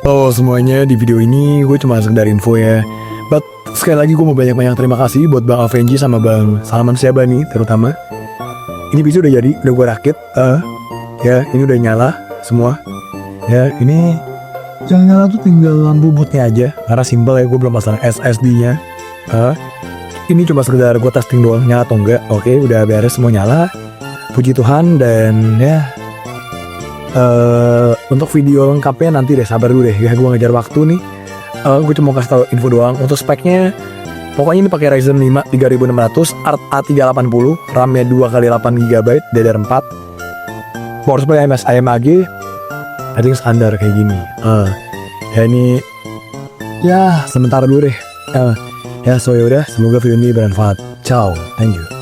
Halo semuanya, di video ini gue cuma sekedar info ya. But sekali lagi gue mau banyak-banyak terima kasih buat Bang Avenji sama Bang Salman Syabani terutama. Ini PC udah jadi, udah gue rakit. Ya ini udah nyala semua. Ya ini yang nyala tuh tinggal lampu bootnya aja. Karena simple ya, gue belum pasang SSD-nya. Ini cuma sekedar gue testing doang, nyala atau enggak. Oke, udah beres semua nyala. Puji Tuhan dan ya. Untuk video lengkapnya nanti deh, sabar dulu deh ya, gue ngejar waktu nih. Gue cuma mau kasih tau info doang. Untuk speknya, pokoknya ini pakai Ryzen 5 3600 A380, RAM-nya 2x8GB, DDR4, power supply MSI AMG, I think standar kayak gini. Ya ini, ya sementara dulu deh. Ya so yaudah, semoga video ini bermanfaat. Ciao, thank you.